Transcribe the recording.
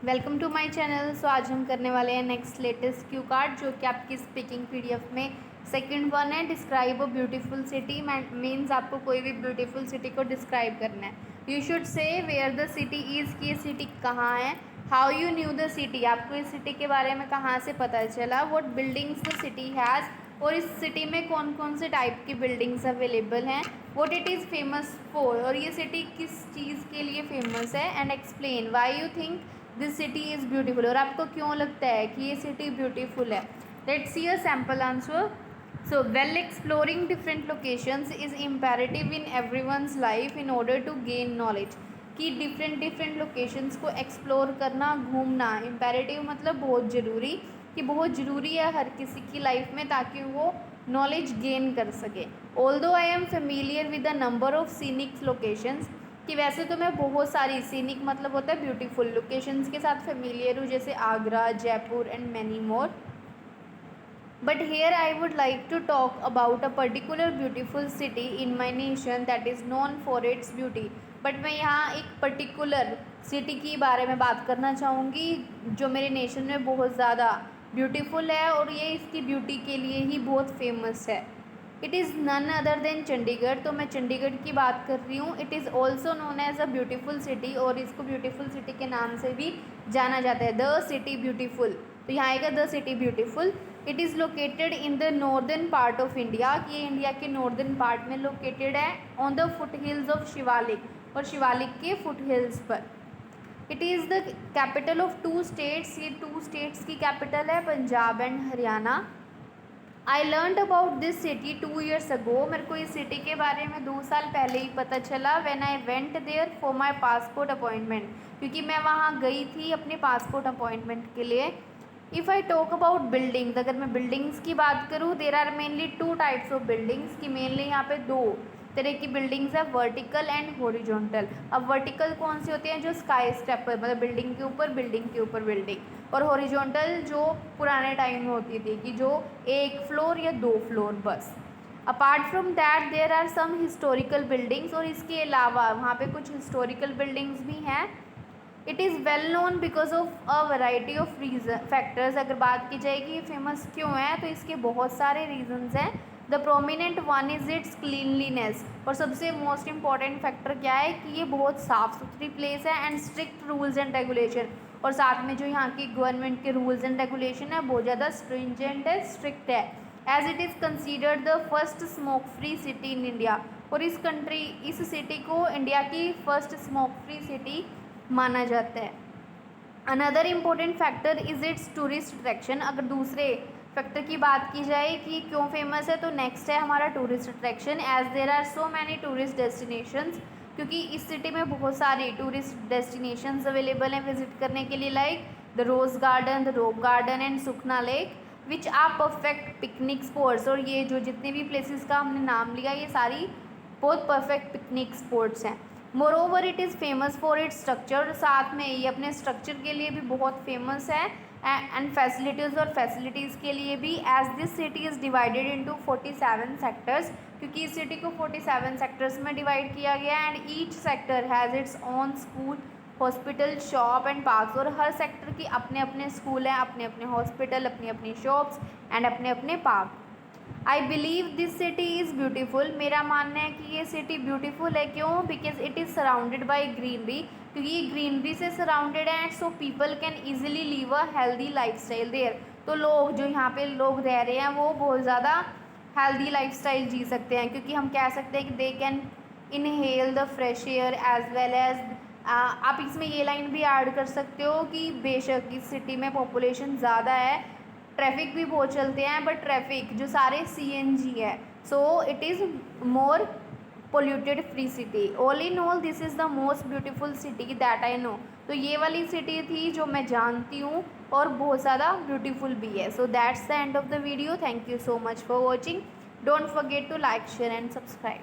Welcome to my channel. So आज हम करने वाले हैं नेक्स्ट लेटेस्ट क्यू कार्ड, जो कि आपकी स्पीकिंग पीडीएफ में सेकंड वन है। Describe a beautiful city means आपको कोई भी ब्यूटीफुल सिटी को डिस्क्राइब करना है। You should say where the city is, कि ये सिटी कहाँ है। How you knew the city, आपको इस सिटी के बारे में कहाँ से पता चला। What buildings the city has, और इस सिटी में कौन कौन से टाइप की बिल्डिंग्स अवेलेबल हैं। What it is famous for, और ये सिटी किस चीज़ के लिए फेमस है। And explain why you think this city is beautiful, और आपको क्यों लगता है कि ये सिटी ब्यूटीफुल है। Let's see a sample answer. So well exploring different locations is imperative in everyone's life in order to gain knowledge, कि different locations को एक्सप्लोर करना, घूमना, इम्पेरेटिव मतलब बहुत ज़रूरी, कि बहुत ज़रूरी है हर किसी की लाइफ में, ताकि वो नॉलेज गेन कर सके। Although I am familiar with the number of scenic locations, कि वैसे तो मैं बहुत सारी, सीनिक मतलब होता है ब्यूटीफुल, लोकेशंस के साथ फेमिलियर हूँ, जैसे Agra, Jaipur and many more. But here I would like to talk about a particular beautiful city in my nation that is known for its beauty. But मैं यहाँ एक पर्टिकुलर सिटी के बारे में बात करना चाहूँगी जो मेरे नेशन में बहुत ज़्यादा ब्यूटीफुल है, और ये इसकी ब्यूटी के लिए ही बहुत फेमस है। It is none other than Chandigarh, तो मैं चंडीगढ़ की बात कर रही हूँ। It is also known as a beautiful city, और इसको ब्यूटीफुल सिटी के नाम से भी जाना जाता है, द सिटी ब्यूटीफुल। तो यहाँ आएगा the city beautiful. It is located in the northern part of India, कि ये इंडिया के नॉर्दर्न पार्ट में लोकेटेड है। On the foothills of Shivalik, और शिवालिक के फुट हिल्स पर। It is the capital of two states, ये टू स्टेट्स की कैपिटल है, Punjab and Haryana. I learn about this city 2 years ago, मेरे को इस सिटी के बारे में 2 साल पहले ही पता चला। When I went there for my passport appointment, क्योंकि मैं वहाँ गई थी अपने पासपोर्ट अपॉइंटमेंट के लिए। If I talk about buildings, अगर मैं बिल्डिंग्स की बात करूँ, there are mainly 2 types of buildings, की मेनली यहाँ पे 2 तरह की बिल्डिंग्स है, वर्टिकल एंड हॉरिजॉन्टल। अब वर्टिकल कौन सी होती हैं, जो स्काई स्टेपर, मतलब बिल्डिंग के ऊपर बिल्डिंग, और हॉरिजॉन्टल जो पुराने टाइम में होती थी, कि जो 1 फ्लोर या 2 फ्लोर बस। Apart from that there are some historical buildings, और इसके अलावा वहाँ पे कुछ हिस्टोरिकल बिल्डिंग्स भी हैं। It is well known because of a variety of reason factors, अगर बात की जाए कि ये फेमस क्यों है, तो इसके बहुत सारे रीजंस हैं। The prominent one is it's cleanliness, और सबसे मोस्ट इंपॉर्टेंट फैक्टर क्या है कि ये बहुत साफ़ सुथरी प्लेस है, and strict rules and regulation, और साथ में जो यहाँ की गवर्नमेंट के रूल्स एंड रेगुलेशन है बहुत ज़्यादा स्ट्रिंजेंट है, स्ट्रिक्ट है। As it is considered the first smoke free city in India, और इस सिटी को इंडिया की फर्स्ट स्मोक फ्री सिटी माना जाता है। Another important factor is it's tourist attraction, अगर दूसरे फैक्टर की बात की जाए कि क्यों फेमस है, तो नेक्स्ट है हमारा tourist attraction. As there are so many tourist destinations, क्योंकि इस सिटी में बहुत सारी टूरिस्ट डेस्टिनेशंस अवेलेबल हैं विजिट करने के लिए, like the Rose Garden, the Rock Garden and Sukhna Lake, which are perfect picnic spots. और ये जो जितने भी प्लेसेस का हमने नाम लिया, ये सारी बहुत परफेक्ट पिकनिक स्पॉट्स हैं। More over it is famous for its structure, साथ में ये अपने स्ट्रक्चर के लिए भी बहुत फेमस है, एंड फैसिलिटीज़, और फैसिलिटीज़ के लिए भी। As this city is divided into 47 sectors, क्योंकि इस सिटी को 47 सेक्टर्स में डिवाइड किया गया है। And each sector has its own school, hospital, shop and parks, और हर सेक्टर की अपने अपने स्कूल हैं, अपने अपने हॉस्पिटल, अपनी अपनी शॉप्स एंड अपने अपने पार्क। I believe this city is beautiful, मेरा मानना है कि ये सिटी ब्यूटीफुल है। क्यों? Because it is surrounded by greenery, क्योंकि ये ग्रीनरी से सराउंडेड है, so people can easily live a healthy lifestyle there. तो लोग जो यहाँ पे लोग रह रहे हैं वो बहुत ज़्यादा हेल्दी लाइफ स्टाइल जी सकते हैं, क्योंकि हम कह सकते हैं कि they can inhale the fresh air as well as. आप इसमें ये लाइन भी ऐड कर सकते हो कि बेशक इस सिटी में पॉपुलेशन ज़्यादा है, ट्रैफिक भी बहुत चलते हैं, बट ट्रैफिक जो सारे सीएनजी है, so it is more polluted free city. All in all this is the most beautiful city that I know, तो ये वाली सिटी थी जो मैं जानती हूँ, और बहुत ज़्यादा ब्यूटीफुल भी है। So that's the end of the video. Thank you so much for watching. Don't forget to like, share and subscribe.